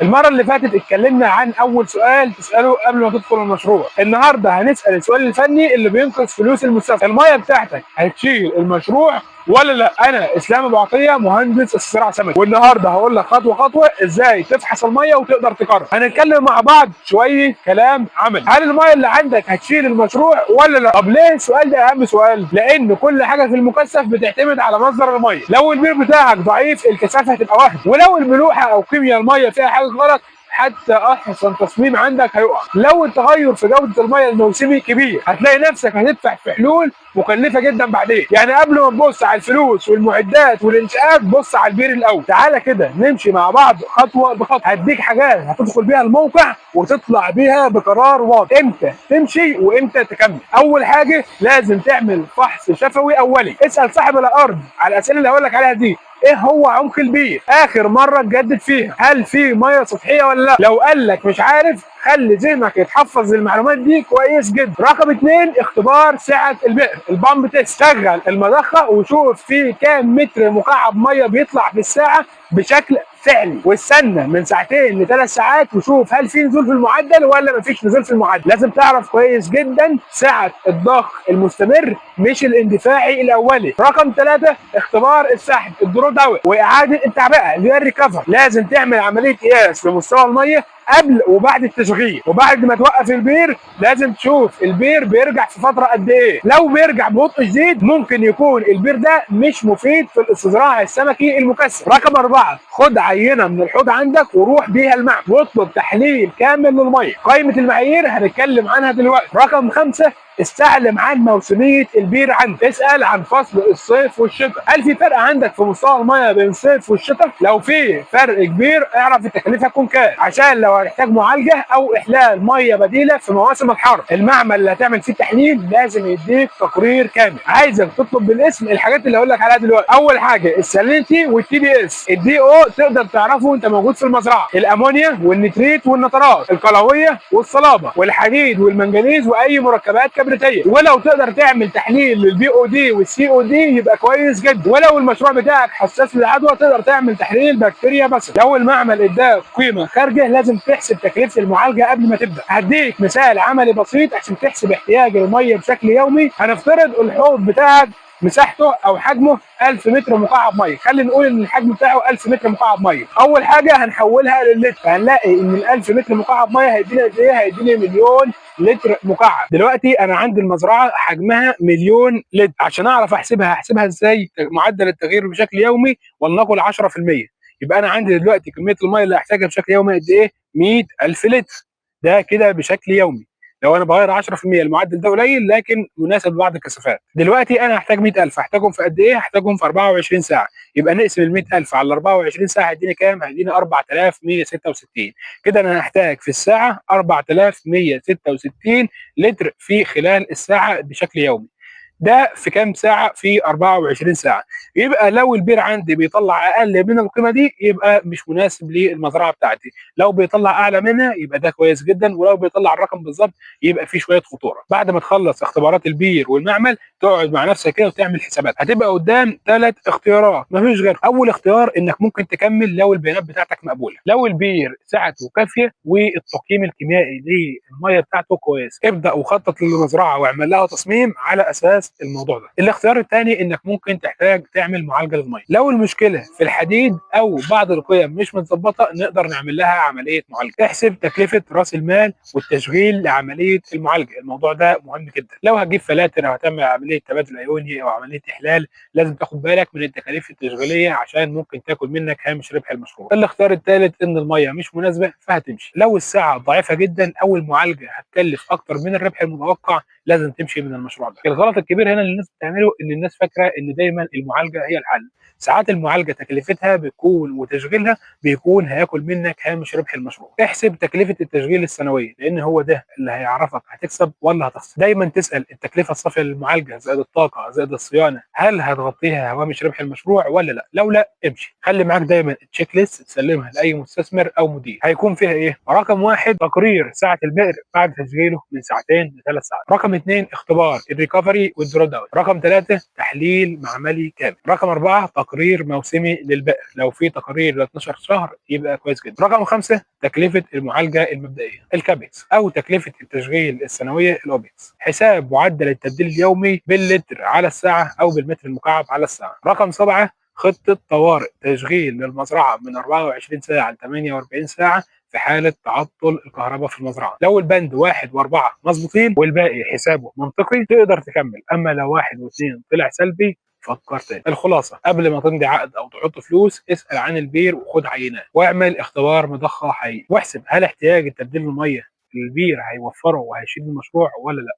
المره اللي فاتت اتكلمنا عن اول سؤال تساله قبل ما تدخل المشروع. النهارده هنسال السؤال الفني اللي بينقذ فلوس المستثمر. الميه بتاعتك هتشيل المشروع ولا لا؟ انا اسلام ابو عطيه، مهندس الزراعه سمك، والنهارده هقول لك خطوه خطوه ازاي تفحص الميه وتقدر تقرر. هنتكلم مع بعض شويه كلام عملي. هل الميه اللي عندك هتشيل المشروع ولا لا؟ طب ليه السؤال ده اهم سؤال؟ لان كل حاجه في المكثف بتعتمد على مصدر الميه. لو البير بتاعك ضعيف الكثافه هتبقى واحده، ولو الملوحه او كيمياء الميه فيها حاجه غلط حتى احسن تصميم عندك هيقع. لو التغير في جوده الميه الموسمي كبير هتلاقي نفسك هتدفع في حلول مكلفه جدا بعدين. يعني قبل ما تبص على الفلوس والمعدات والانشاءات بص على البير الاول. تعالى كده نمشي مع بعض خطوه بخطوه، هديك حاجات هتدخل بيها الموقع وتطلع بيها بقرار واضح امتى تمشي وامتى تكمل. اول حاجه لازم تعمل فحص شفوي اولي. اسال صاحب الارض على الاسئله اللي هقول لك عليها دي. ايه هو عمق البير؟ اخر مره اتجدد فيها؟ هل في ميه سطحيه ولا لا؟ لو قال لك مش عارف خلي ذهنك يتحفظ المعلومات دي كويس جدا. رقم 2 اختبار سعه البئر، البامب تيست. شغل المضخه وشوف فيه كام متر مكعب ميه بيطلع في الساعه بشكل فعلي، واستنى من ساعتين ل3 ساعات وشوف هل في نزول في المعدل ولا مفيش نزول في المعدل. لازم تعرف كويس جدا سعه الضخ المستمر مش الاندفاعي الاولي. رقم 3 اختبار السحب، الدرو داون، واعاده التعبئه اللي هي الريكفر. لازم تعمل عمليه قياس لمستوى الميه قبل وبعد التشغيل، وبعد ما توقف البير لازم تشوف البير بيرجع في فتره قد ايه. لو بيرجع ببطء شديد ممكن يكون البير ده مش مفيد في الاستزراع السمكي المكثف. رقم 4 خد عينه من الحوض عندك وروح بيها المعمل واطلب تحليل كامل للميه. قائمه المعايير هنتكلم عنها دلوقتي. رقم 5 استعلم عن موسميه البير عندك. اسال عن فصل الصيف والشتاء. هل في فرق عندك في مستوى الميه بين الصيف والشتاء؟ لو في فرق كبير اعرف التكلفه هتكون كام، عشان لو هتحتاج معالجه او احلال ميه بديله في مواسم الحر. المعمل اللي هتعمل فيه التحليل لازم يديك تقرير كامل. عايزك تطلب بالاسم الحاجات اللي هقول لك عليها دلوقتي. اول حاجه السالينيتي والتي دي اس. الدي او تقدر تعرفه وانت موجود في المزرعه. الامونيا والنتريت والنترات، القلويه والصلابه، والحديد والمنجنيز واي مركبات كبريتيه. ولو تقدر تعمل تحليل للبي او دي والسي او دي يبقى كويس جدا. ولو المشروع بتاعك حساس للعدوى تقدر تعمل تحليل بكتيريا بس. لو المعمل اداك قيمه خارجه لازم تحسب تكلفه المعالجه قبل ما تبدا. هديك مثال عملي بسيط عشان تحسب احتياج الميه بشكل يومي. هنفترض الحوض بتاعك مساحته او حجمه 1000 متر مكعب ميه. خلينا نقول ان الحجم بتاعه 1000 متر مكعب ميه. اول حاجه هنحولها للتر، فهنلاقي ان ال 1000 متر مكعب ميه هيدينا قد ايه؟ هيديني مليون لتر مكعب. دلوقتي انا عندي المزرعه حجمها مليون لتر، عشان اعرف هحسبها ازاي؟ معدل التغيير بشكل يومي ولنقل 10%. يبقى انا عندي دلوقتي كميه الميه اللي هحتاجها بشكل يومي قد ايه؟ 100000 لتر. ده كده بشكل يومي. لو انا بغير 10% المعدل ده قليل لكن مناسب لبعض الكثافات. دلوقتي انا هحتاج 100000، هحتاجهم في قد ايه؟ هحتاجهم في 24 ساعه. يبقى نقسم ال 100000 على 24 ساعه هيديني كام؟ هيديني 4166. كده انا هحتاج في الساعه 4166 لتر في خلال الساعه بشكل يومي. ده في كام ساعه؟ في 24 ساعه. يبقى لو البير عندي بيطلع اقل من القيمه دي يبقى مش مناسب للمزرعه بتاعتي. لو بيطلع اعلى منها يبقى ده كويس جدا، ولو بيطلع الرقم بالظبط يبقى في شويه خطوره. بعد ما تخلص اختبارات البير والمعمل تقعد مع نفسك كده وتعمل حسابات. هتبقى قدام 3 اختيارات مفيش غير. اول اختيار انك ممكن تكمل لو البيانات بتاعتك مقبوله، لو البير سعته كافيه والتقييم الكيميائي للميه بتاعته كويس، ابدا وخطط للمزرعه واعمل لها تصميم على اساس الموضوع ده. الاختيار الثاني انك ممكن تحتاج تعمل معالجه للميه. لو المشكله في الحديد او بعض القيم مش متظبطه نقدر نعمل لها عمليه معالجه. احسب تكلفه راس المال والتشغيل لعمليه المعالجه، الموضوع ده مهم جدا. لو هتجيب فلاتر او هتعمل عمليه تبادل ايوني او عمليه احلال لازم تاخد بالك من التكاليف التشغيليه عشان ممكن تاكل منك هامش ربح المشروع. الاختيار الثالث ان الميه مش مناسبه فهتمشي. لو السعه ضعيفه جدا او المعالجه هتكلف اكتر من الربح المتوقع لازم تمشي من المشروع ده. الغلط الكبير هنا اللي الناس بتعمله ان الناس فاكره ان دايما المعالجه هي الحل. ساعات المعالجه تكلفتها بتكون وتشغيلها بيكون هياكل منك هامش ربح المشروع. احسب تكلفه التشغيل السنويه لان هو ده اللي هيعرفك هتكسب ولا هتخسر. دايما تسال التكلفه الصافيه للمعالجه زائد الطاقه زائد الصيانه هل هتغطيها هوامش ربح المشروع ولا لا؟ لو لا امشي. خلي معاك دايما التشيك ليست تسلمها لاي مستثمر او مدير. هيكون فيها ايه؟ رقم 1 تقرير سعه البئر بعد تشغيله من ساعتين ل3 ساعات. رقم 2 اختبار الريكفري والدرو داون. رقم 3 تحليل معملي كامل. رقم 4 تقرير موسمي للبائع. لو في تقارير ل 12 شهر يبقى كويس جدا. رقم 5 تكلفة المعالجة المبدئية الكابكس أو تكلفة التشغيل السنوية الأوبكس، حساب معدل التبديل اليومي باللتر على الساعة أو بالمتر المكعب على الساعة. رقم 7 خطة طوارئ تشغيل للمزرعة من 24 ساعة ل 48 ساعة في حالة تعطل الكهرباء في المزرعة. لو البند 1 و4 مظبوطين والباقي حسابه منطقي تقدر تكمل، أما لو 1 و2 طلع سلبي فكر تاني. الخلاصة قبل ما تمضي عقد أو تحط فلوس اسأل عن البير وخد عينات واعمل اختبار مضخة حقيقي، واحسب هل احتياج التبديل المية للبير هيوفره وهيشيل المشروع ولا لا.